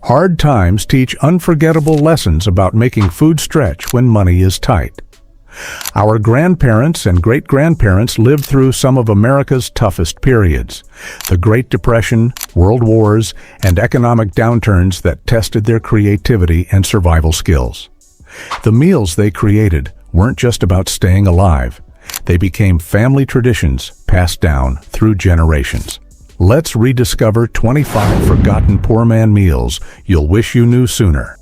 Hard times teach unforgettable lessons about making food stretch when money is tight. Our grandparents and great-grandparents lived through some of America's toughest periods: the Great Depression, World Wars, and economic downturns that tested their creativity and survival skills. The meals they created weren't just about staying alive. They became family traditions passed down through generations. Let's rediscover 25 forgotten poor man meals you'll wish you knew sooner.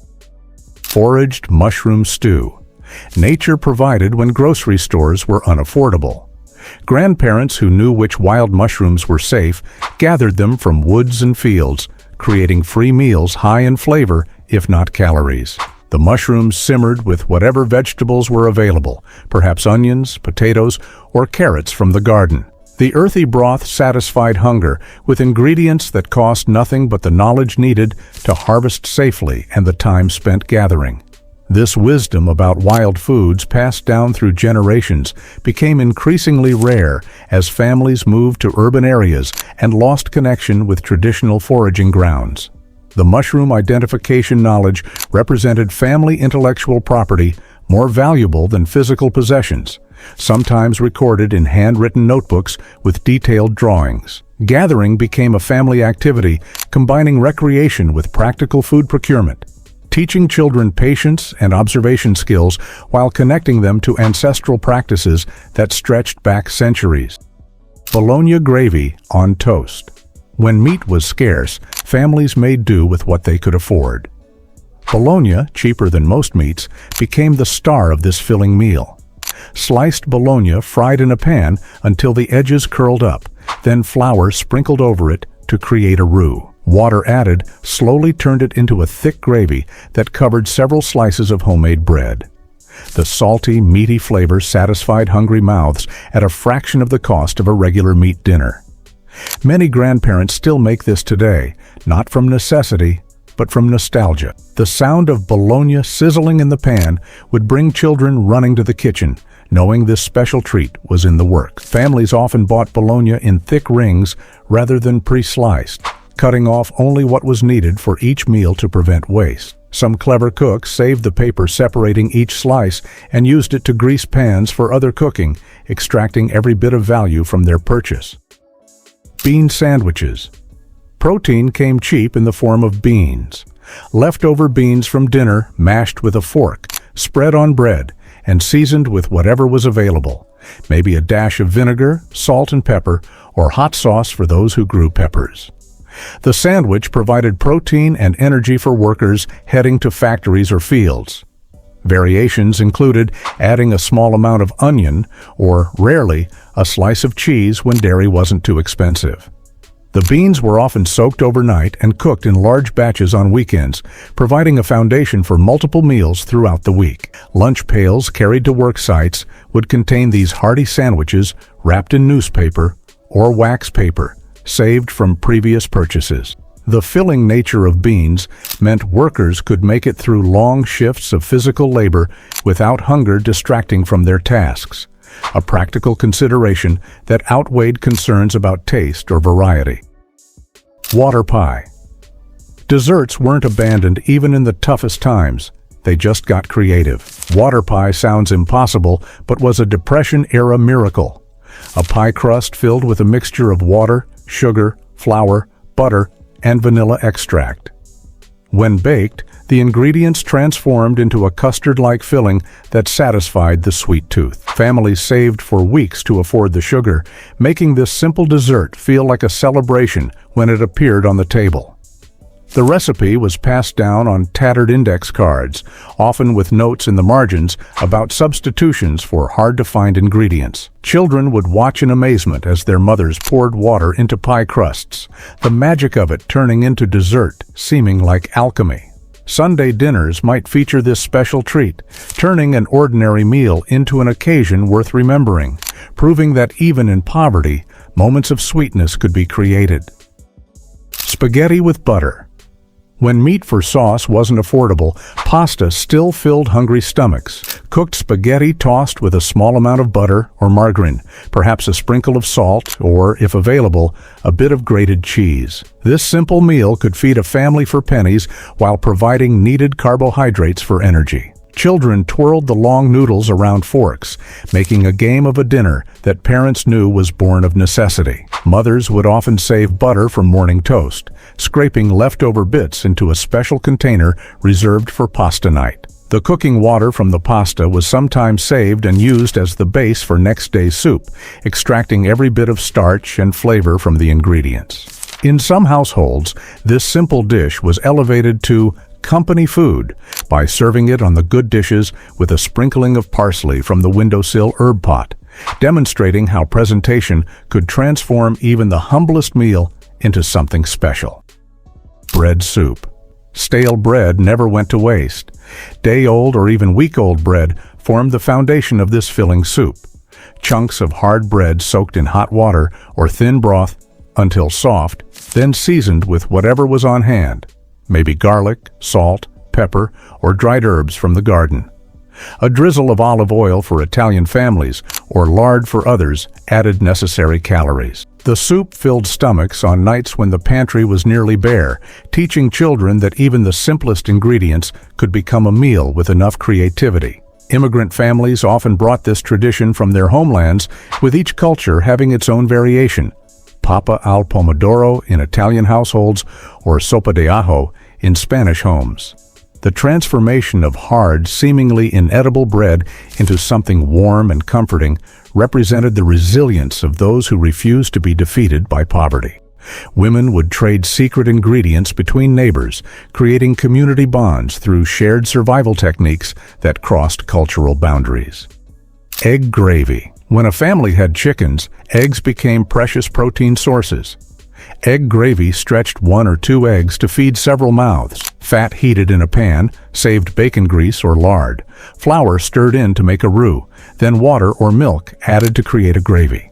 Foraged mushroom stew. Nature provided when grocery stores were unaffordable. Grandparents who knew which wild mushrooms were safe gathered them from woods and fields, creating free meals high in flavor, if not calories. The mushrooms simmered with whatever vegetables were available, perhaps onions, potatoes, or carrots from the garden. The earthy broth satisfied hunger with ingredients that cost nothing but the knowledge needed to harvest safely and the time spent gathering. This wisdom about wild foods passed down through generations became increasingly rare as families moved to urban areas and lost connection with traditional foraging grounds. The mushroom identification knowledge represented family intellectual property more valuable than physical possessions, sometimes recorded in handwritten notebooks with detailed drawings. Gathering became a family activity, combining recreation with practical food procurement, teaching children patience and observation skills while connecting them to ancestral practices that stretched back centuries. Bologna gravy on toast. When meat was scarce, families made do with what they could afford. Bologna, cheaper than most meats, became the star of this filling meal. Sliced bologna fried in a pan until the edges curled up, then flour sprinkled over it to create a roux. Water added slowly turned it into a thick gravy that covered several slices of homemade bread. The salty, meaty flavor satisfied hungry mouths at a fraction of the cost of a regular meat dinner. Many grandparents still make this today, not from necessity, but from nostalgia. The sound of bologna sizzling in the pan would bring children running to the kitchen, knowing this special treat was in the works. Families often bought bologna in thick rings rather than pre-sliced, cutting off only what was needed for each meal to prevent waste. Some clever cooks saved the paper separating each slice and used it to grease pans for other cooking, extracting every bit of value from their purchase. Bean sandwiches. Protein came cheap in the form of beans. Leftover beans from dinner mashed with a fork, spread on bread, and seasoned with whatever was available. Maybe a dash of vinegar, salt and pepper, or hot sauce for those who grew peppers. The sandwich provided protein and energy for workers heading to factories or fields. Variations included adding a small amount of onion, or, rarely, a slice of cheese when dairy wasn't too expensive. The beans were often soaked overnight and cooked in large batches on weekends, providing a foundation for multiple meals throughout the week. Lunch pails carried to work sites would contain these hearty sandwiches wrapped in newspaper or wax paper, saved from previous purchases. The filling nature of beans meant workers could make it through long shifts of physical labor without hunger distracting from their tasks, a practical consideration that outweighed concerns about taste or variety. Water pie. Desserts weren't abandoned even in the toughest times. They just got creative. Water pie sounds impossible, but was a Depression-era miracle. A pie crust filled with a mixture of water, sugar, flour, butter, and vanilla extract. When baked, the ingredients transformed into a custard-like filling that satisfied the sweet tooth. Families saved for weeks to afford the sugar, making this simple dessert feel like a celebration when it appeared on the table. The recipe was passed down on tattered index cards, often with notes in the margins about substitutions for hard-to-find ingredients. Children would watch in amazement as their mothers poured water into pie crusts, the magic of it turning into dessert, seeming like alchemy. Sunday dinners might feature this special treat, turning an ordinary meal into an occasion worth remembering, proving that even in poverty, moments of sweetness could be created. Spaghetti with butter. When meat for sauce wasn't affordable, pasta still filled hungry stomachs. Cooked spaghetti tossed with a small amount of butter or margarine, perhaps a sprinkle of salt, or, if available, a bit of grated cheese. This simple meal could feed a family for pennies while providing needed carbohydrates for energy. Children twirled the long noodles around forks, making a game of a dinner that parents knew was born of necessity. Mothers would often save butter from morning toast, scraping leftover bits into a special container reserved for pasta night. The cooking water from the pasta was sometimes saved and used as the base for next day's soup, extracting every bit of starch and flavor from the ingredients. In some households, this simple dish was elevated to company food by serving it on the good dishes with a sprinkling of parsley from the windowsill herb pot, demonstrating how presentation could transform even the humblest meal into something special. Bread soup. Stale bread never went to waste. Day-old or even week-old bread formed the foundation of this filling soup. Chunks of hard bread soaked in hot water or thin broth until soft, then seasoned with whatever was on hand. Maybe garlic, salt, pepper, or dried herbs from the garden. A drizzle of olive oil for Italian families, or lard for others, added necessary calories. The soup filled stomachs on nights when the pantry was nearly bare, teaching children that even the simplest ingredients could become a meal with enough creativity. Immigrant families often brought this tradition from their homelands, with each culture having its own variation. Papa al pomodoro in Italian households, or sopa de ajo in Spanish homes. The transformation of hard, seemingly inedible bread into something warm and comforting represented the resilience of those who refused to be defeated by poverty. Women would trade secret ingredients between neighbors, creating community bonds through shared survival techniques that crossed cultural boundaries. Egg gravy. When a family had chickens, eggs became precious protein sources. Egg gravy stretched 1 or 2 eggs to feed several mouths. Fat heated in a pan saved bacon grease or lard. Flour stirred in to make a roux, then water or milk added to create a gravy.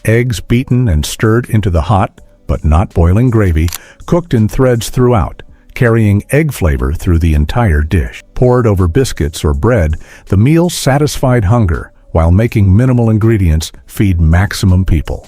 Eggs beaten and stirred into the hot, but not boiling gravy, cooked in threads throughout, carrying egg flavor through the entire dish. Poured over biscuits or bread, the meal satisfied hunger, while making minimal ingredients feed maximum people.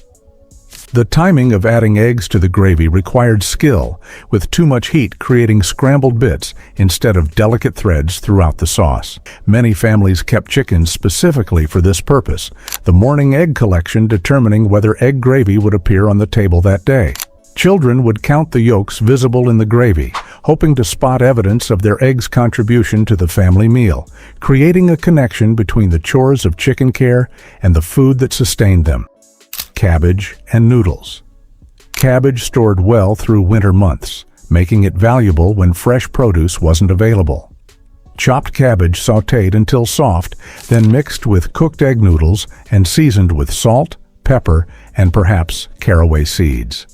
The timing of adding eggs to the gravy required skill, with too much heat creating scrambled bits instead of delicate threads throughout the sauce. Many families kept chickens specifically for this purpose, the morning egg collection determining whether egg gravy would appear on the table that day. Children would count the yolks visible in the gravy, hoping to spot evidence of their eggs' contribution to the family meal, creating a connection between the chores of chicken care and the food that sustained them. Cabbage and noodles. Cabbage stored well through winter months, making it valuable when fresh produce wasn't available. Chopped cabbage sautéed until soft, then mixed with cooked egg noodles and seasoned with salt, pepper, and perhaps caraway seeds.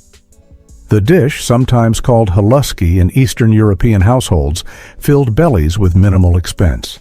The dish, sometimes called Haluski in Eastern European households, filled bellies with minimal expense.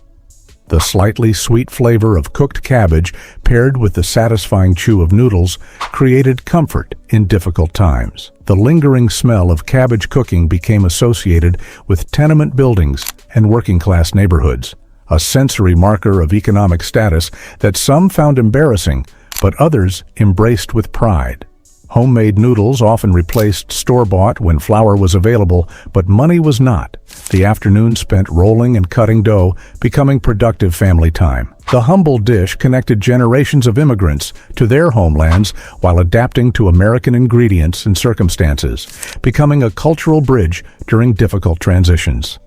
The slightly sweet flavor of cooked cabbage paired with the satisfying chew of noodles created comfort in difficult times. The lingering smell of cabbage cooking became associated with tenement buildings and working-class neighborhoods, a sensory marker of economic status that some found embarrassing, but others embraced with pride. Homemade noodles often replaced store-bought when flour was available, but money was not. The afternoon spent rolling and cutting dough, becoming productive family time. The humble dish connected generations of immigrants to their homelands while adapting to American ingredients and circumstances, becoming a cultural bridge during difficult transitions.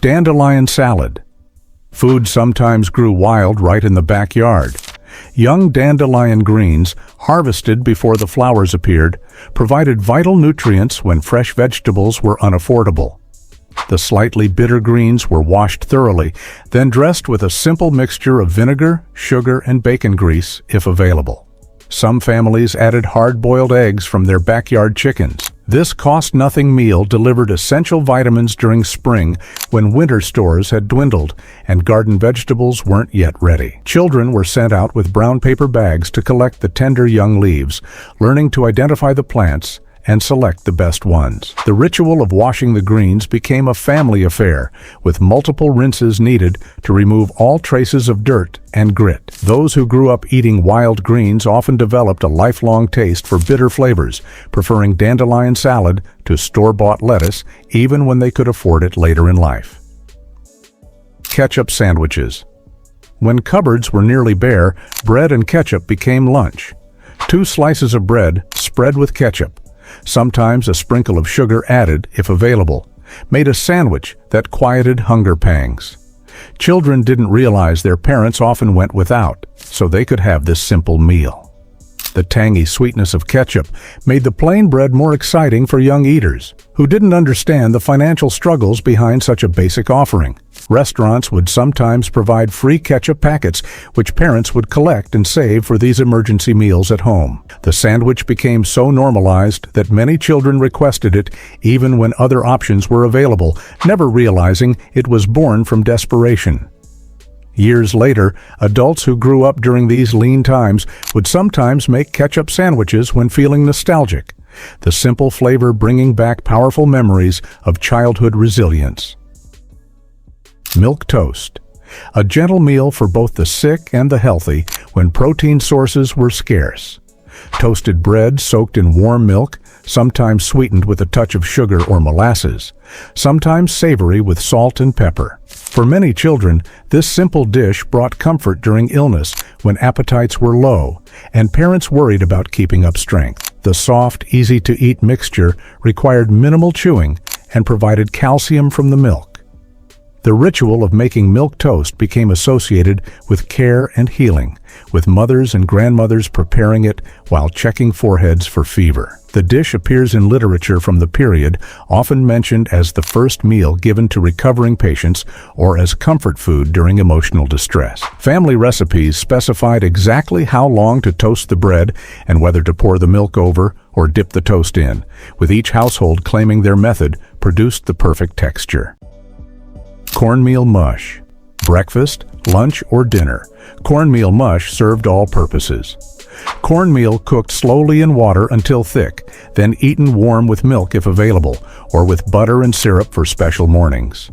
Dandelion salad. Food sometimes grew wild right in the backyard. Young dandelion greens, harvested before the flowers appeared, provided vital nutrients when fresh vegetables were unaffordable. The slightly bitter greens were washed thoroughly, then dressed with a simple mixture of vinegar, sugar, and bacon grease, if available. Some families added hard-boiled eggs from their backyard chickens. This cost-nothing meal delivered essential vitamins during spring when winter stores had dwindled and garden vegetables weren't yet ready. Children were sent out with brown paper bags to collect the tender young leaves, learning to identify the plants and select the best ones. The ritual of washing the greens became a family affair, with multiple rinses needed to remove all traces of dirt and grit. Those who grew up eating wild greens often developed a lifelong taste for bitter flavors, preferring dandelion salad to store-bought lettuce, even when they could afford it later in life. Ketchup sandwiches. When cupboards were nearly bare, bread and ketchup became lunch. 2 slices of bread spread with ketchup, sometimes a sprinkle of sugar added if available, made a sandwich that quieted hunger pangs. Children didn't realize their parents often went without, so they could have this simple meal. The tangy sweetness of ketchup made the plain bread more exciting for young eaters, who didn't understand the financial struggles behind such a basic offering. Restaurants would sometimes provide free ketchup packets, which parents would collect and save for these emergency meals at home. The sandwich became so normalized that many children requested it even when other options were available, never realizing it was born from desperation. Years later, adults who grew up during these lean times would sometimes make ketchup sandwiches when feeling nostalgic, the simple flavor bringing back powerful memories of childhood resilience. Milk toast. A gentle meal for both the sick and the healthy when protein sources were scarce. Toasted bread soaked in warm milk, sometimes sweetened with a touch of sugar or molasses, sometimes savory with salt and pepper. For many children, this simple dish brought comfort during illness when appetites were low and parents worried about keeping up strength. The soft, easy-to-eat mixture required minimal chewing and provided calcium from the milk. The ritual of making milk toast became associated with care and healing, with mothers and grandmothers preparing it while checking foreheads for fever. The dish appears in literature from the period, often mentioned as the first meal given to recovering patients or as comfort food during emotional distress. Family recipes specified exactly how long to toast the bread and whether to pour the milk over or dip the toast in, with each household claiming their method produced the perfect texture. Cornmeal mush. Breakfast, lunch, or dinner, cornmeal mush served all purposes. Cornmeal cooked slowly in water until thick, then eaten warm with milk if available, or with butter and syrup for special mornings.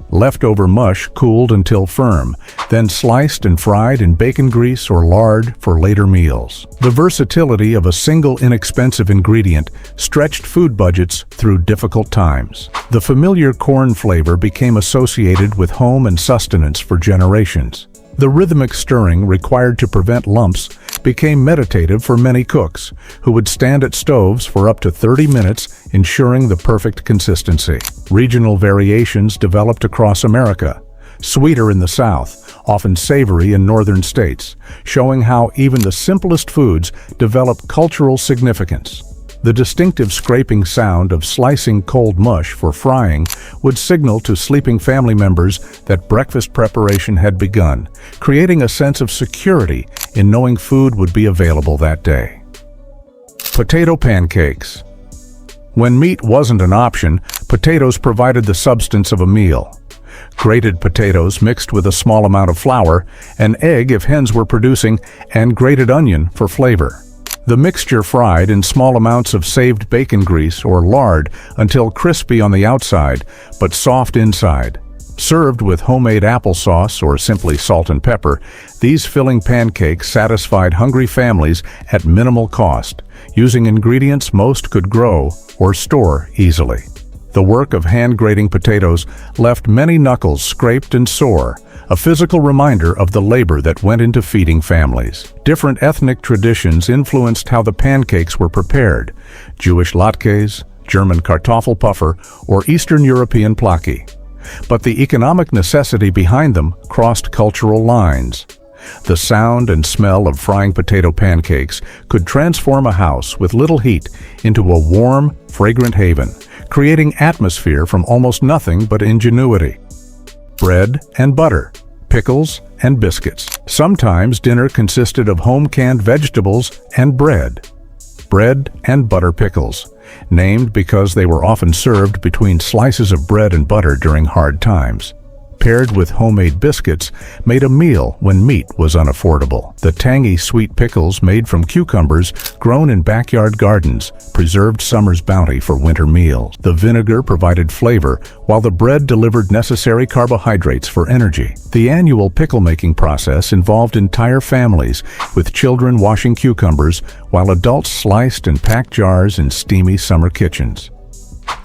Leftover mush cooled until firm, then sliced and fried in bacon grease or lard for later meals. The versatility of a single inexpensive ingredient stretched food budgets through difficult times. The familiar corn flavor became associated with home and sustenance for generations. The rhythmic stirring required to prevent lumps became meditative for many cooks, who would stand at stoves for up to 30 minutes, ensuring the perfect consistency. Regional variations developed across America, sweeter in the South, often savory in northern states, showing how even the simplest foods develop cultural significance. The distinctive scraping sound of slicing cold mush for frying would signal to sleeping family members that breakfast preparation had begun, creating a sense of security in knowing food would be available that day. Potato pancakes. When meat wasn't an option, potatoes provided the substance of a meal. Grated potatoes mixed with a small amount of flour, an egg if hens were producing, and grated onion for flavor. The mixture fried in small amounts of saved bacon grease or lard until crispy on the outside but soft inside. Served with homemade applesauce or simply salt and pepper, these filling pancakes satisfied hungry families at minimal cost, using ingredients most could grow or store easily. The work of hand-grating potatoes left many knuckles scraped and sore, a physical reminder of the labor that went into feeding families. Different ethnic traditions influenced how the pancakes were prepared: Jewish latkes, German Kartoffelpuffer, or Eastern European plaki. But the economic necessity behind them crossed cultural lines. The sound and smell of frying potato pancakes could transform a house with little heat into a warm, fragrant haven, creating atmosphere from almost nothing but ingenuity. Bread and butter, pickles and biscuits. Sometimes dinner consisted of home-canned vegetables and bread. Bread and butter pickles, named because they were often served between slices of bread and butter during hard times. paired with homemade biscuits, made a meal when meat was unaffordable. The tangy sweet pickles made from cucumbers grown in backyard gardens preserved summer's bounty for winter meals. The vinegar provided flavor, while the bread delivered necessary carbohydrates for energy. The annual pickle-making process involved entire families, with children washing cucumbers while adults sliced and packed jars in steamy summer kitchens.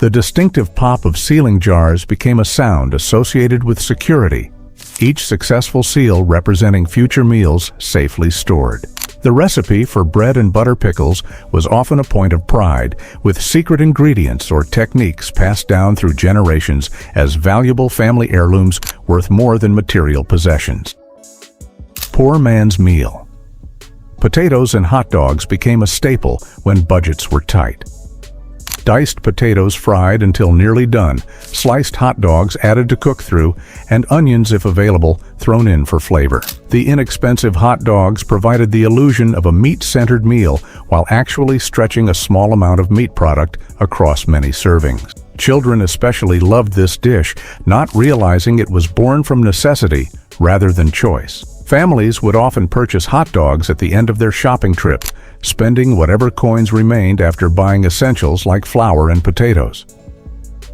The distinctive pop of sealing jars became a sound associated with security, each successful seal representing future meals safely stored. The recipe for bread and butter pickles was often a point of pride, with secret ingredients or techniques passed down through generations as valuable family heirlooms worth more than material possessions. Poor man's meal. Potatoes and hot dogs became a staple when budgets were tight. Diced potatoes fried until nearly done, sliced hot dogs added to cook through, and onions, if available, thrown in for flavor. The inexpensive hot dogs provided the illusion of a meat-centered meal while actually stretching a small amount of meat product across many servings. Children especially loved this dish, not realizing it was born from necessity rather than choice. Families would often purchase hot dogs at the end of their shopping trip, spending whatever coins remained after buying essentials like flour and potatoes.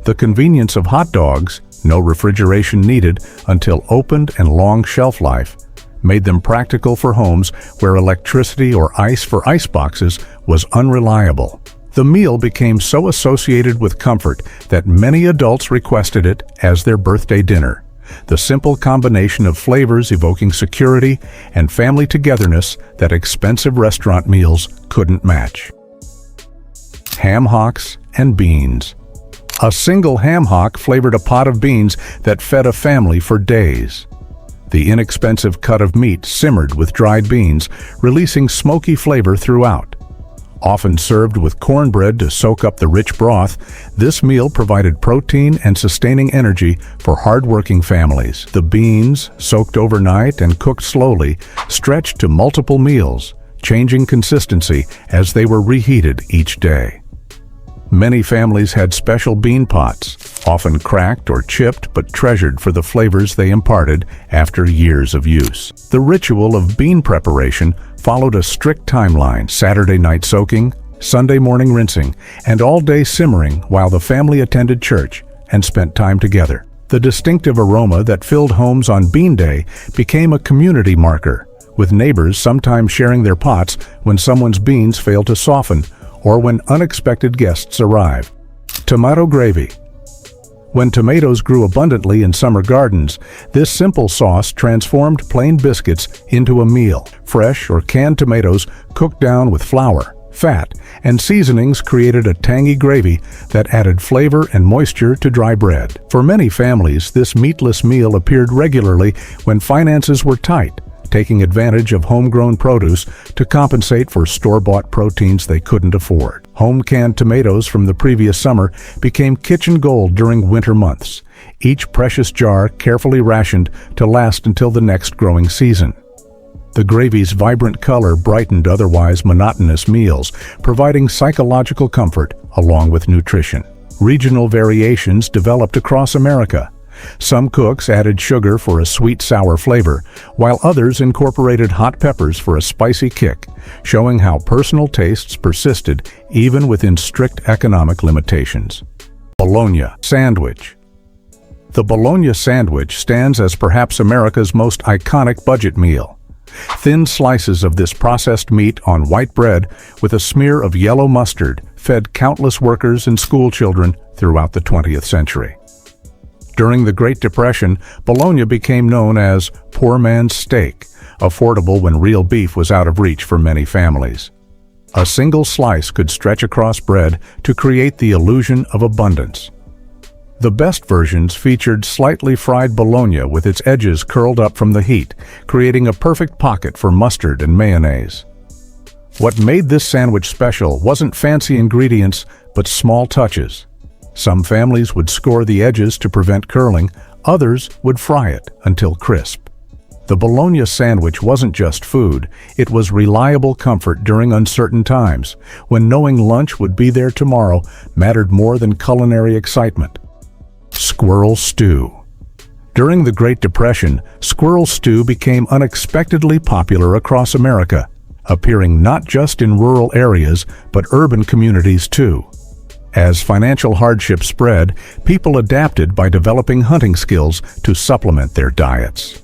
The convenience of hot dogs, no refrigeration needed until opened and long shelf life, made them practical for homes where electricity or ice for ice boxes was unreliable. The meal became so associated with comfort that many adults requested it as their birthday dinner. The simple combination of flavors evoking security and family togetherness that expensive restaurant meals couldn't match. Ham hocks and beans. A single ham hock flavored a pot of beans that fed a family for days. The inexpensive cut of meat simmered with dried beans, releasing smoky flavor throughout. Often served with cornbread to soak up the rich broth, this meal provided protein and sustaining energy for hard-working families. The beans, soaked overnight and cooked slowly, stretched to multiple meals, changing consistency as they were reheated each day. Many families had special bean pots, often cracked or chipped but treasured for the flavors they imparted after years of use. The ritual of bean preparation followed a strict timeline: Saturday night soaking, Sunday morning rinsing, and all-day simmering while the family attended church and spent time together. The distinctive aroma that filled homes on Bean Day became a community marker, with neighbors sometimes sharing their pots when someone's beans failed to soften or when unexpected guests arrived. Tomato gravy. When tomatoes grew abundantly in summer gardens, this simple sauce transformed plain biscuits into a meal. Fresh or canned tomatoes cooked down with flour, fat, and seasonings created a tangy gravy that added flavor and moisture to dry bread. For many families, this meatless meal appeared regularly when finances were tight, taking advantage of homegrown produce to compensate for store-bought proteins they couldn't afford. Home-canned tomatoes from the previous summer became kitchen gold during winter months, each precious jar carefully rationed to last until the next growing season. The gravy's vibrant color brightened otherwise monotonous meals, providing psychological comfort along with nutrition. Regional variations developed across America. Some cooks added sugar for a sweet-sour flavor, while others incorporated hot peppers for a spicy kick, showing how personal tastes persisted even within strict economic limitations. Bologna sandwich. The Bologna sandwich stands as perhaps America's most iconic budget meal. Thin slices of this processed meat on white bread with a smear of yellow mustard fed countless workers and schoolchildren throughout the 20th century. During the Great Depression, Bologna became known as poor man's steak, affordable when real beef was out of reach for many families. A single slice could stretch across bread to create the illusion of abundance. The best versions featured slightly fried bologna with its edges curled up from the heat, creating a perfect pocket for mustard and mayonnaise. What made this sandwich special wasn't fancy ingredients, but small touches. Some families would score the edges to prevent curling, others would fry it until crisp. The Bologna sandwich wasn't just food, it was reliable comfort during uncertain times, when knowing lunch would be there tomorrow mattered more than culinary excitement. Squirrel stew. During the Great Depression, squirrel stew became unexpectedly popular across America, appearing not just in rural areas but urban communities too. As financial hardship spread, people adapted by developing hunting skills to supplement their diets.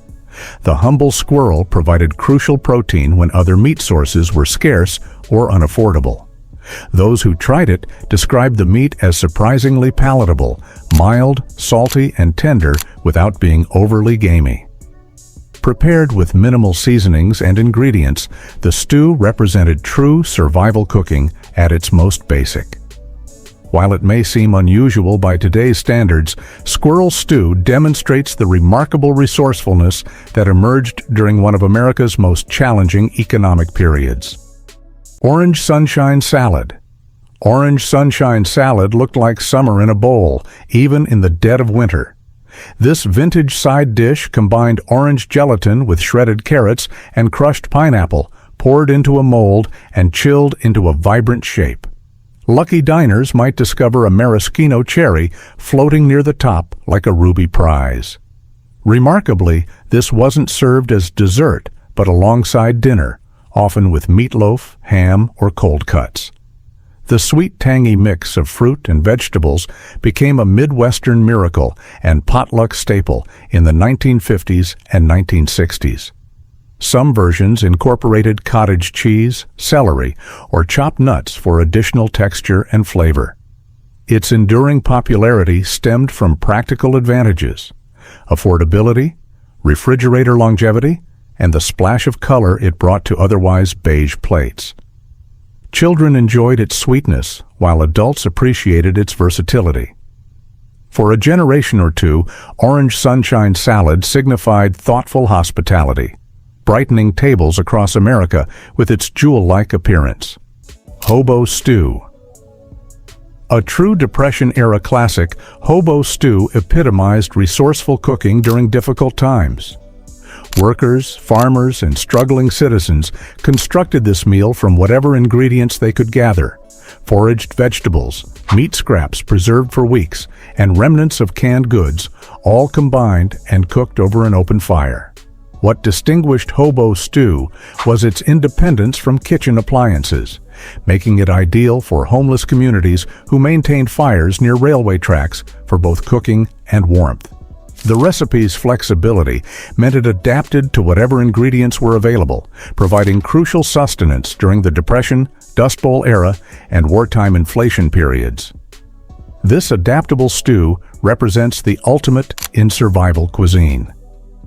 The humble squirrel provided crucial protein when other meat sources were scarce or unaffordable. Those who tried it described the meat as surprisingly palatable, mild, salty, and tender without being overly gamey. Prepared with minimal seasonings and ingredients, the stew represented true survival cooking at its most basic. While it may seem unusual by today's standards, squirrel stew demonstrates the remarkable resourcefulness that emerged during one of America's most challenging economic periods. Orange sunshine salad. Orange sunshine salad looked like summer in a bowl, even in the dead of winter. This vintage side dish combined orange gelatin with shredded carrots and crushed pineapple, poured into a mold and chilled into a vibrant shape. Lucky diners might discover a maraschino cherry floating near the top like a ruby prize. Remarkably, this wasn't served as dessert, but alongside dinner, often with meatloaf, ham, or cold cuts. The sweet-tangy mix of fruit and vegetables became a Midwestern miracle and potluck staple in the 1950s and 1960s. Some versions incorporated cottage cheese, celery, or chopped nuts for additional texture and flavor. Its enduring popularity stemmed from practical advantages: affordability, refrigerator longevity, and the splash of color it brought to otherwise beige plates. Children enjoyed its sweetness, while adults appreciated its versatility. For a generation or two, orange sunshine salad signified thoughtful hospitality, brightening tables across America with its jewel-like appearance. Hobo stew. A true Depression-era classic, hobo stew epitomized resourceful cooking during difficult times. Workers, farmers, and struggling citizens constructed this meal from whatever ingredients they could gather: foraged vegetables, meat scraps preserved for weeks, and remnants of canned goods, all combined and cooked over an open fire. What distinguished hobo stew was its independence from kitchen appliances, making it ideal for homeless communities who maintained fires near railway tracks for both cooking and warmth. The recipe's flexibility meant it adapted to whatever ingredients were available, providing crucial sustenance during the Depression, Dust Bowl era, and wartime inflation periods. This adaptable stew represents the ultimate in survival cuisine.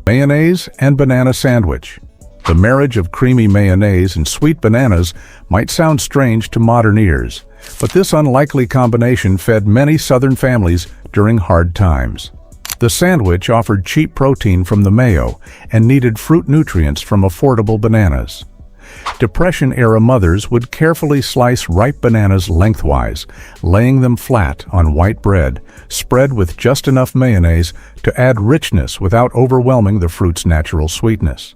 Mayonnaise and banana sandwich. The marriage of creamy mayonnaise and sweet bananas might sound strange to modern ears, but this unlikely combination fed many Southern families during hard times. The sandwich offered cheap protein from the mayo and needed fruit nutrients from affordable bananas. Depression-era mothers would carefully slice ripe bananas lengthwise, laying them flat on white bread, spread with just enough mayonnaise to add richness without overwhelming the fruit's natural sweetness.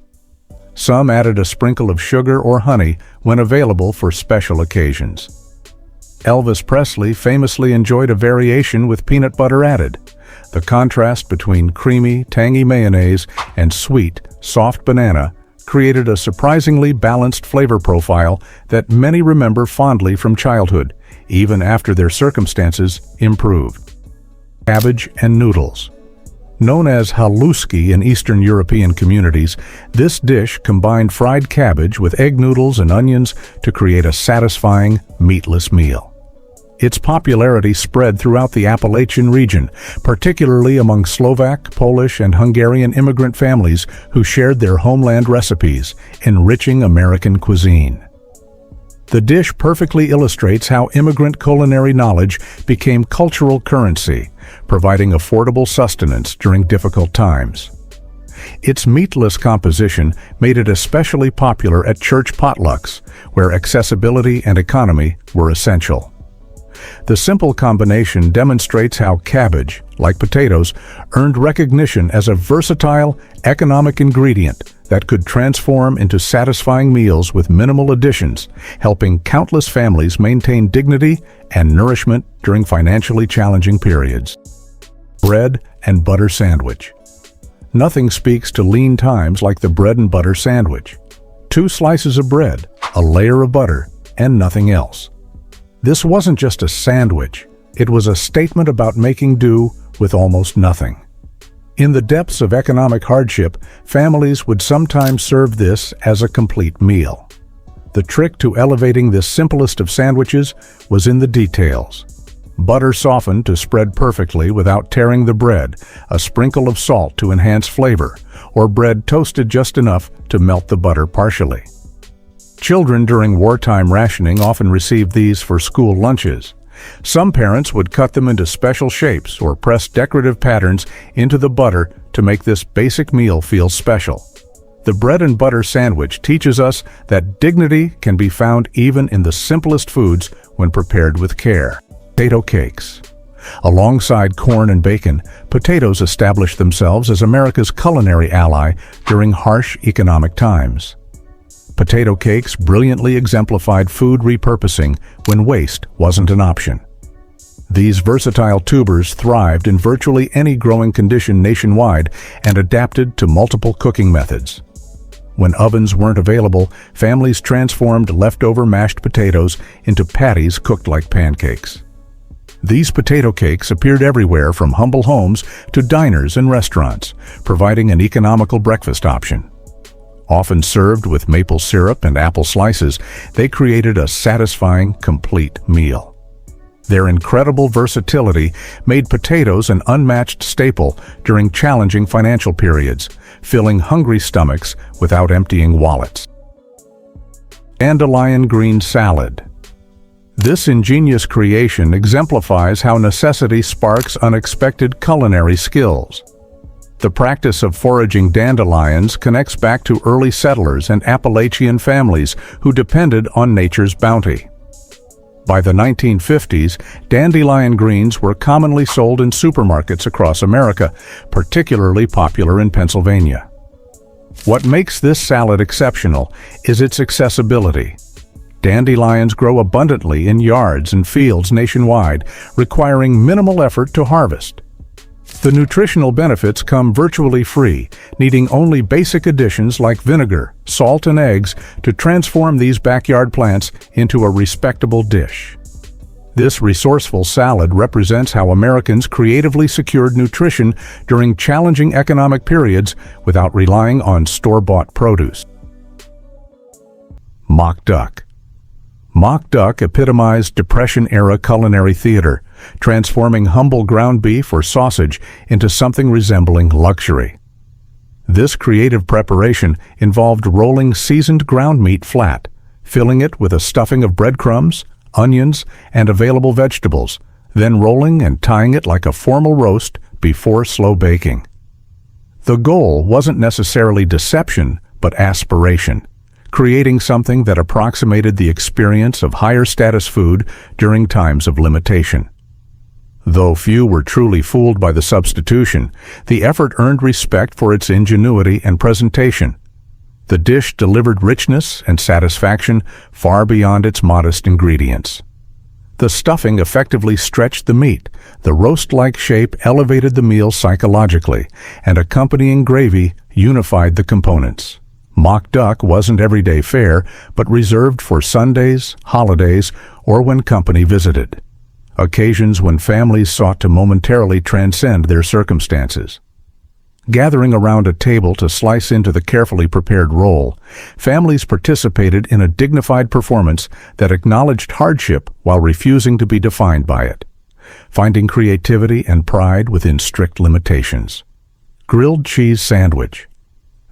Some added a sprinkle of sugar or honey when available for special occasions. Elvis Presley famously enjoyed a variation with peanut butter added. The contrast between creamy, tangy mayonnaise and sweet, soft banana created a surprisingly balanced flavor profile that many remember fondly from childhood, even after their circumstances improved. Cabbage and noodles. Known as Haluski in Eastern European communities, this dish combined fried cabbage with egg noodles and onions to create a satisfying, meatless meal. Its popularity spread throughout the Appalachian region, particularly among Slovak, Polish, and Hungarian immigrant families who shared their homeland recipes, enriching American cuisine. The dish perfectly illustrates how immigrant culinary knowledge became cultural currency, providing affordable sustenance during difficult times. Its meatless composition made it especially popular at church potlucks, where accessibility and economy were essential. The simple combination demonstrates how cabbage, like potatoes, earned recognition as a versatile, economic ingredient that could transform into satisfying meals with minimal additions, helping countless families maintain dignity and nourishment during financially challenging periods. Bread and butter sandwich. Nothing speaks to lean times like the bread and butter sandwich. 2 slices of bread, a layer of butter, and nothing else. This wasn't just a sandwich, it was a statement about making do with almost nothing. In the depths of economic hardship, families would sometimes serve this as a complete meal. The trick to elevating this simplest of sandwiches was in the details. Butter softened to spread perfectly without tearing the bread, a sprinkle of salt to enhance flavor, or bread toasted just enough to melt the butter partially. Children during wartime rationing often received these for school lunches. Some parents would cut them into special shapes or press decorative patterns into the butter to make this basic meal feel special. The bread and butter sandwich teaches us that dignity can be found even in the simplest foods when prepared with care. Potato cakes. Alongside corn and bacon, potatoes established themselves as America's culinary ally during harsh economic times. Potato cakes brilliantly exemplified food repurposing when waste wasn't an option. These versatile tubers thrived in virtually any growing condition nationwide and adapted to multiple cooking methods. When ovens weren't available, families transformed leftover mashed potatoes into patties cooked like pancakes. These potato cakes appeared everywhere from humble homes to diners and restaurants, providing an economical breakfast option. Often served with maple syrup and apple slices, they created a satisfying, complete meal. Their incredible versatility made potatoes an unmatched staple during challenging financial periods, filling hungry stomachs without emptying wallets. Dandelion green salad. This ingenious creation exemplifies how necessity sparks unexpected culinary skills. The practice of foraging dandelions connects back to early settlers and Appalachian families who depended on nature's bounty. By the 1950s, dandelion greens were commonly sold in supermarkets across America, particularly popular in Pennsylvania. What makes this salad exceptional is its accessibility. Dandelions grow abundantly in yards and fields nationwide, requiring minimal effort to harvest. The nutritional benefits come virtually free, needing only basic additions like vinegar, salt, and eggs to transform these backyard plants into a respectable dish. This resourceful salad represents how Americans creatively secured nutrition during challenging economic periods without relying on store-bought produce. Mock duck. Mock duck epitomized Depression-era culinary theater, transforming humble ground beef or sausage into something resembling luxury. This creative preparation involved rolling seasoned ground meat flat, filling it with a stuffing of breadcrumbs, onions, and available vegetables, then rolling and tying it like a formal roast before slow baking. The goal wasn't necessarily deception, but aspiration, creating something that approximated the experience of higher status food during times of limitation. Though few were truly fooled by the substitution, the effort earned respect for its ingenuity and presentation. The dish delivered richness and satisfaction far beyond its modest ingredients. The stuffing effectively stretched the meat, the roast-like shape elevated the meal psychologically, and accompanying gravy unified the components. Mock duck wasn't everyday fare, but reserved for Sundays, holidays, or when company visited. Occasions when families sought to momentarily transcend their circumstances. Gathering around a table to slice into the carefully prepared roll, families participated in a dignified performance that acknowledged hardship while refusing to be defined by it, finding creativity and pride within strict limitations. Grilled cheese sandwich.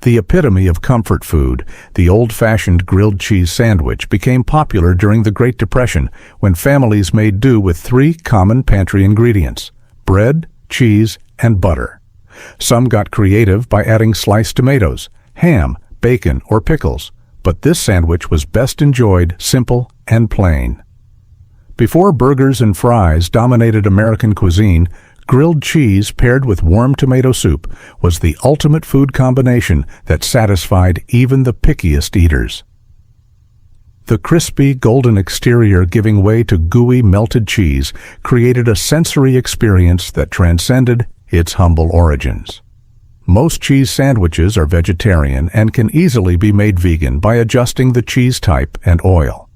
The epitome of comfort food, the old-fashioned grilled cheese sandwich became popular during the Great Depression when families made do with 3 common pantry ingredients: bread, cheese, and butter. Some got creative by adding sliced tomatoes, ham, bacon, or pickles, but this sandwich was best enjoyed simple and plain. Before burgers and fries dominated American cuisine, grilled cheese paired with warm tomato soup was the ultimate food combination that satisfied even the pickiest eaters. The crispy, golden exterior giving way to gooey, melted cheese created a sensory experience that transcended its humble origins. Most cheese sandwiches are vegetarian and can easily be made vegan by adjusting the cheese type and oil.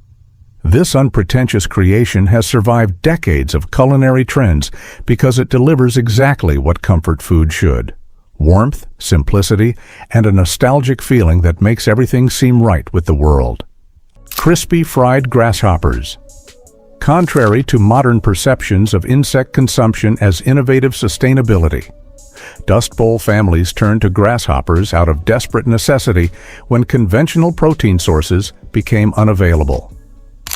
This unpretentious creation has survived decades of culinary trends because it delivers exactly what comfort food should: warmth, simplicity, and a nostalgic feeling that makes everything seem right with the world. Crispy fried grasshoppers. Contrary to modern perceptions of insect consumption as innovative sustainability, Dust Bowl families turned to grasshoppers out of desperate necessity when conventional protein sources became unavailable.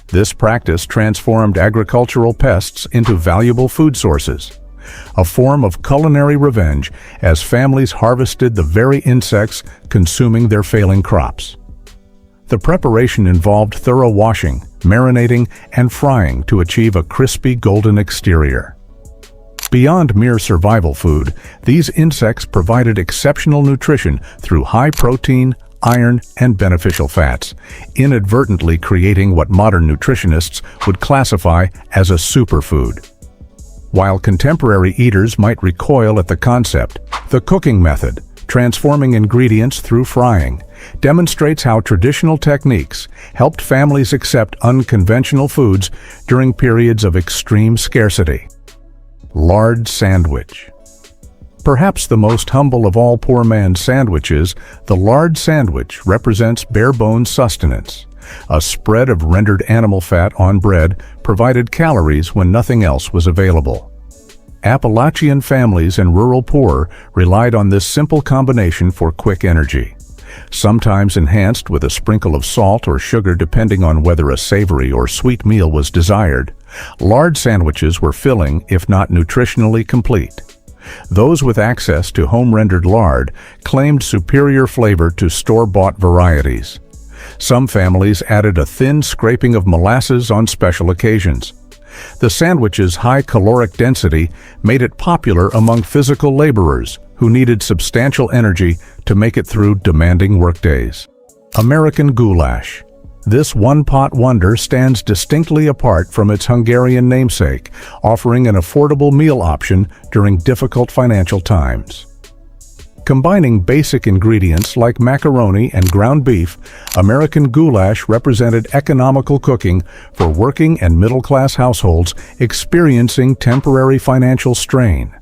This practice transformed agricultural pests into valuable food sources, a form of culinary revenge as families harvested the very insects consuming their failing crops. The preparation involved thorough washing, marinating, and frying to achieve a crispy golden exterior. Beyond mere survival food, these insects provided exceptional nutrition through high protein, iron, and beneficial fats, inadvertently creating what modern nutritionists would classify as a superfood. While contemporary eaters might recoil at the concept, the cooking method, transforming ingredients through frying, demonstrates how traditional techniques helped families accept unconventional foods during periods of extreme scarcity. Lard sandwich. Perhaps the most humble of all poor man's sandwiches, the lard sandwich represents bare-bones sustenance. A spread of rendered animal fat on bread provided calories when nothing else was available. Appalachian families and rural poor relied on this simple combination for quick energy. Sometimes enhanced with a sprinkle of salt or sugar depending on whether a savory or sweet meal was desired, lard sandwiches were filling if not nutritionally complete. Those with access to home-rendered lard claimed superior flavor to store-bought varieties. Some families added a thin scraping of molasses on special occasions. The sandwich's high caloric density made it popular among physical laborers who needed substantial energy to make it through demanding workdays. American goulash. This one-pot wonder stands distinctly apart from its Hungarian namesake, offering an affordable meal option during difficult financial times. Combining basic ingredients like macaroni and ground beef, American goulash represented economical cooking for working and middle-class households experiencing temporary financial strain.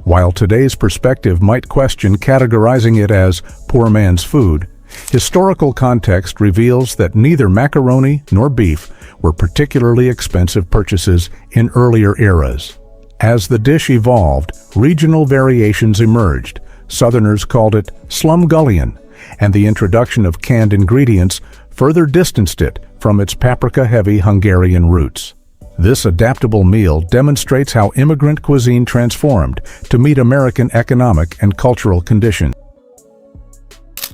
While today's perspective might question categorizing it as poor man's food, historical context reveals that neither macaroni nor beef were particularly expensive purchases in earlier eras. As the dish evolved, regional variations emerged. Southerners called it slumgullion, and the introduction of canned ingredients further distanced it from its paprika-heavy Hungarian roots. This adaptable meal demonstrates how immigrant cuisine transformed to meet American economic and cultural conditions.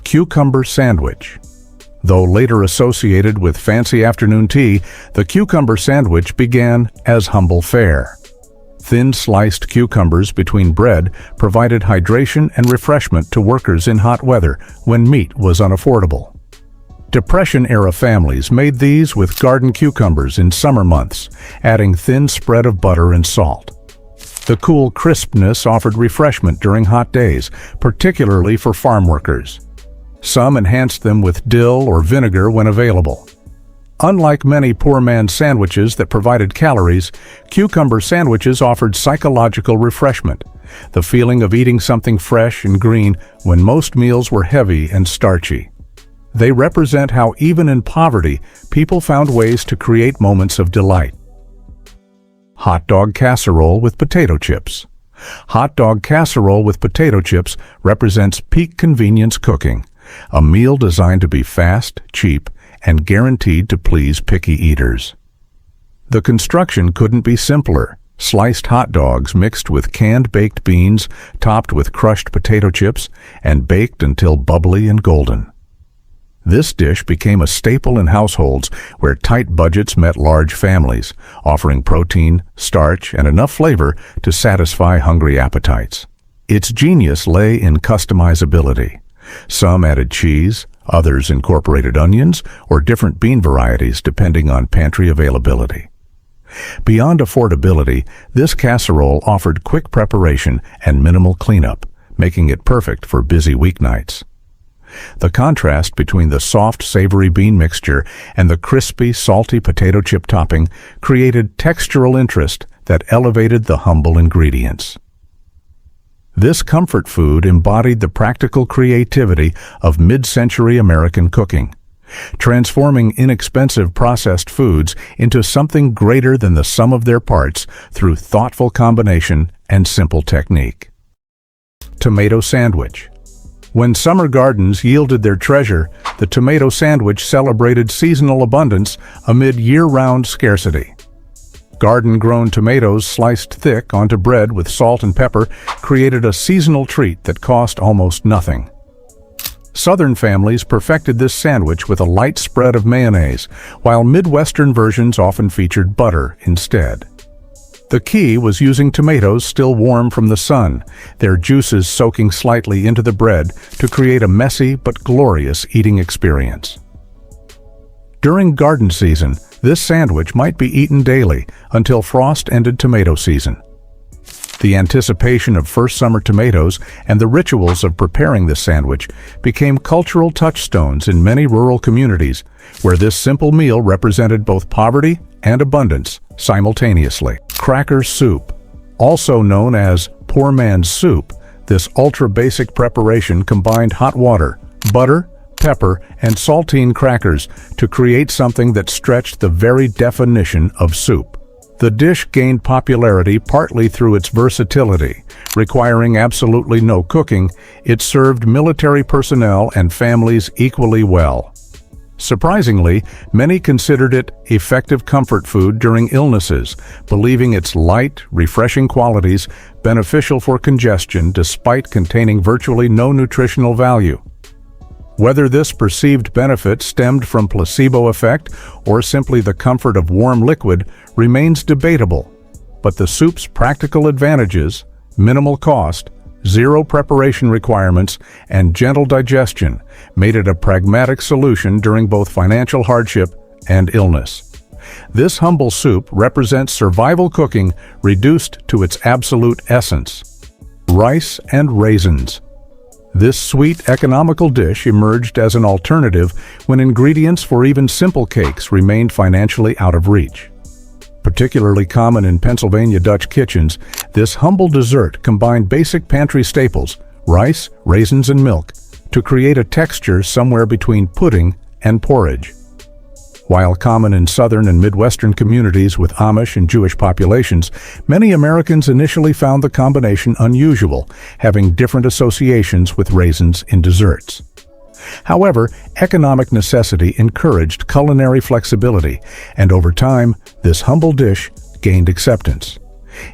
Cucumber sandwich. Though later associated with fancy afternoon tea, the cucumber sandwich began as humble fare. Thin sliced cucumbers between bread provided hydration and refreshment to workers in hot weather when meat was unaffordable. Depression-era families made these with garden cucumbers in summer months, adding thin spread of butter and salt. The cool crispness offered refreshment during hot days, particularly for farm workers. Some enhanced them with dill or vinegar when available. Unlike many poor man's sandwiches that provided calories, cucumber sandwiches offered psychological refreshment, the feeling of eating something fresh and green when most meals were heavy and starchy. They represent how even in poverty, people found ways to create moments of delight. Hot dog casserole with potato chips. Hot dog casserole with potato chips represents peak convenience cooking, a meal designed to be fast, cheap, and guaranteed to please picky eaters. The construction couldn't be simpler. Sliced hot dogs mixed with canned baked beans, topped with crushed potato chips, and baked until bubbly and golden. This dish became a staple in households where tight budgets met large families, offering protein, starch, and enough flavor to satisfy hungry appetites. Its genius lay in customizability. Some added cheese, others incorporated onions or different bean varieties depending on pantry availability. Beyond affordability, this casserole offered quick preparation and minimal cleanup, making it perfect for busy weeknights. The contrast between the soft, savory bean mixture and the crispy, salty potato chip topping created textural interest that elevated the humble ingredients. This comfort food embodied the practical creativity of mid-century American cooking, transforming inexpensive processed foods into something greater than the sum of their parts through thoughtful combination and simple technique. Tomato sandwich. When summer gardens yielded their treasure, the tomato sandwich celebrated seasonal abundance amid year-round scarcity. Garden-grown tomatoes sliced thick onto bread with salt and pepper created a seasonal treat that cost almost nothing. Southern families perfected this sandwich with a light spread of mayonnaise, while Midwestern versions often featured butter instead. The key was using tomatoes still warm from the sun, their juices soaking slightly into the bread to create a messy but glorious eating experience. During garden season, this sandwich might be eaten daily until frost-ended tomato season. The anticipation of first summer tomatoes and the rituals of preparing this sandwich became cultural touchstones in many rural communities, where this simple meal represented both poverty and abundance simultaneously. Cracker soup. Also known as poor man's soup, this ultra-basic preparation combined hot water, butter, pepper, and saltine crackers to create something that stretched the very definition of soup. The dish gained popularity partly through its versatility. Requiring absolutely no cooking, it served military personnel and families equally well. Surprisingly, many considered it effective comfort food during illnesses, believing its light, refreshing qualities beneficial for congestion despite containing virtually no nutritional value. Whether this perceived benefit stemmed from placebo effect or simply the comfort of warm liquid remains debatable, but the soup's practical advantages, minimal cost, zero preparation requirements, and gentle digestion made it a pragmatic solution during both financial hardship and illness. This humble soup represents survival cooking reduced to its absolute essence. Rice and raisins. This sweet, economical dish emerged as an alternative when ingredients for even simple cakes remained financially out of reach. Particularly common in Pennsylvania Dutch kitchens, this humble dessert combined basic pantry staples, rice, raisins, and milk, to create a texture somewhere between pudding and porridge. While common in southern and Midwestern communities with Amish and Jewish populations, many Americans initially found the combination unusual, having different associations with raisins in desserts. However, economic necessity encouraged culinary flexibility, and over time, this humble dish gained acceptance.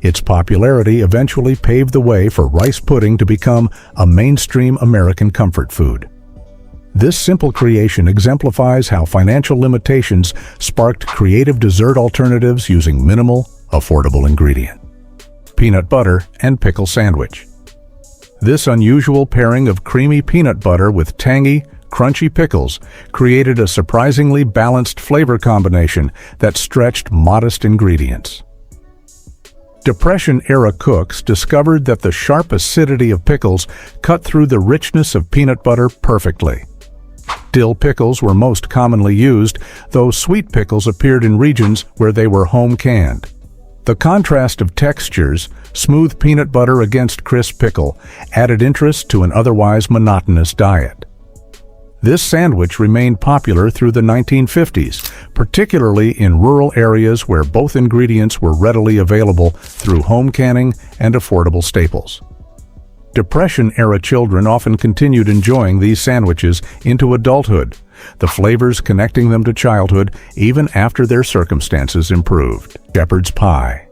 Its popularity eventually paved the way for rice pudding to become a mainstream American comfort food. This simple creation exemplifies how financial limitations sparked creative dessert alternatives using minimal, affordable ingredients. Peanut butter and pickle sandwich. This unusual pairing of creamy peanut butter with tangy, crunchy pickles created a surprisingly balanced flavor combination that stretched modest ingredients. Depression-era cooks discovered that the sharp acidity of pickles cut through the richness of peanut butter perfectly. Dill pickles were most commonly used, though sweet pickles appeared in regions where they were home-canned. The contrast of textures, smooth peanut butter against crisp pickle, added interest to an otherwise monotonous diet. This sandwich remained popular through the 1950s, particularly in rural areas where both ingredients were readily available through home canning and affordable staples. Depression-era children often continued enjoying these sandwiches into adulthood, the flavors connecting them to childhood even after their circumstances improved. Shepherd's pie.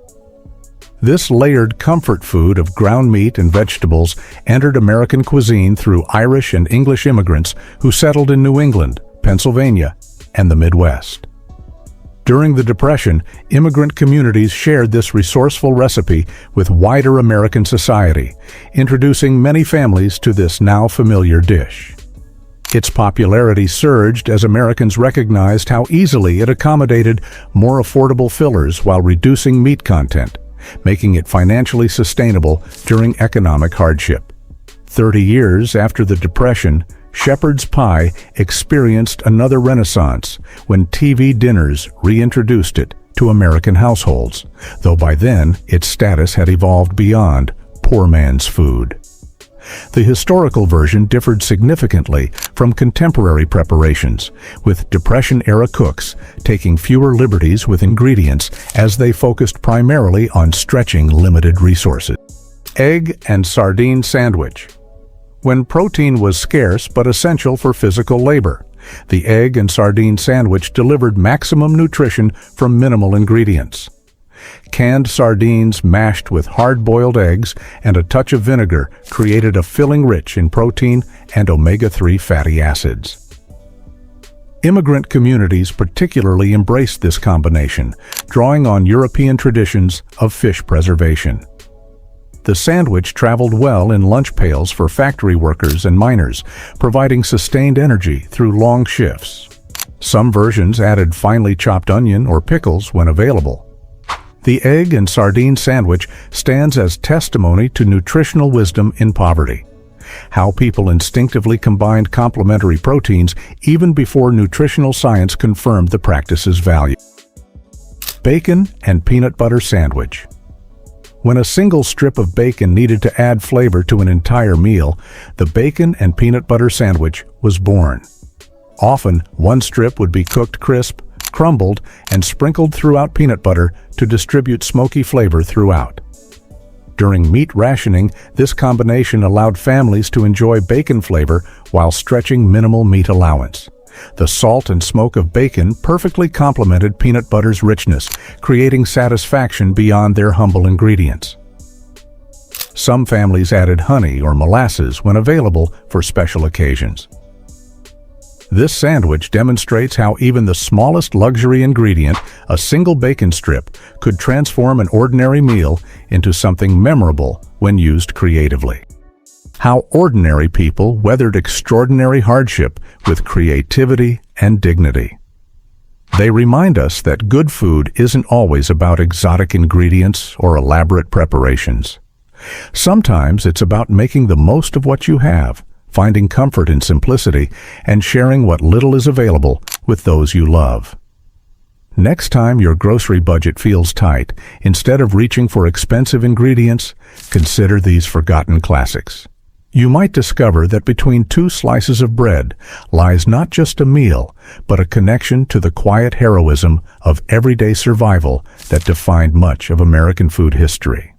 This layered comfort food of ground meat and vegetables entered American cuisine through Irish and English immigrants who settled in New England, Pennsylvania, and the Midwest. During the Depression, immigrant communities shared this resourceful recipe with wider American society, introducing many families to this now familiar dish. Its popularity surged as Americans recognized how easily it accommodated more affordable fillers while reducing meat content, making it financially sustainable during economic hardship. 30 years after the Depression, shepherd's pie experienced another renaissance when TV dinners reintroduced it to American households, though by then its status had evolved beyond poor man's food. The historical version differed significantly from contemporary preparations, with Depression-era cooks taking fewer liberties with ingredients as they focused primarily on stretching limited resources. Egg and sardine sandwich. When protein was scarce but essential for physical labor, the egg and sardine sandwich delivered maximum nutrition from minimal ingredients. Canned sardines mashed with hard-boiled eggs and a touch of vinegar created a filling rich in protein and omega-3 fatty acids. Immigrant communities particularly embraced this combination, drawing on European traditions of fish preservation. The sandwich traveled well in lunch pails for factory workers and miners, providing sustained energy through long shifts. Some versions added finely chopped onion or pickles when available. The egg and sardine sandwich stands as testimony to nutritional wisdom in poverty. How people instinctively combined complementary proteins even before nutritional science confirmed the practice's value. Bacon and peanut butter sandwich. When a single strip of bacon needed to add flavor to an entire meal, the bacon and peanut butter sandwich was born. Often, one strip would be cooked crisp, crumbled, and sprinkled throughout peanut butter to distribute smoky flavor throughout. During meat rationing, this combination allowed families to enjoy bacon flavor while stretching minimal meat allowance. The salt and smoke of bacon perfectly complemented peanut butter's richness, creating satisfaction beyond their humble ingredients. Some families added honey or molasses when available for special occasions. This sandwich demonstrates how even the smallest luxury ingredient, a single bacon strip, could transform an ordinary meal into something memorable when used creatively. How ordinary people weathered extraordinary hardship with creativity and dignity. They remind us that good food isn't always about exotic ingredients or elaborate preparations. Sometimes it's about making the most of what you have, finding comfort in simplicity, and sharing what little is available with those you love. Next time your grocery budget feels tight, instead of reaching for expensive ingredients, consider these forgotten classics. You might discover that between two slices of bread lies not just a meal, but a connection to the quiet heroism of everyday survival that defined much of American food history.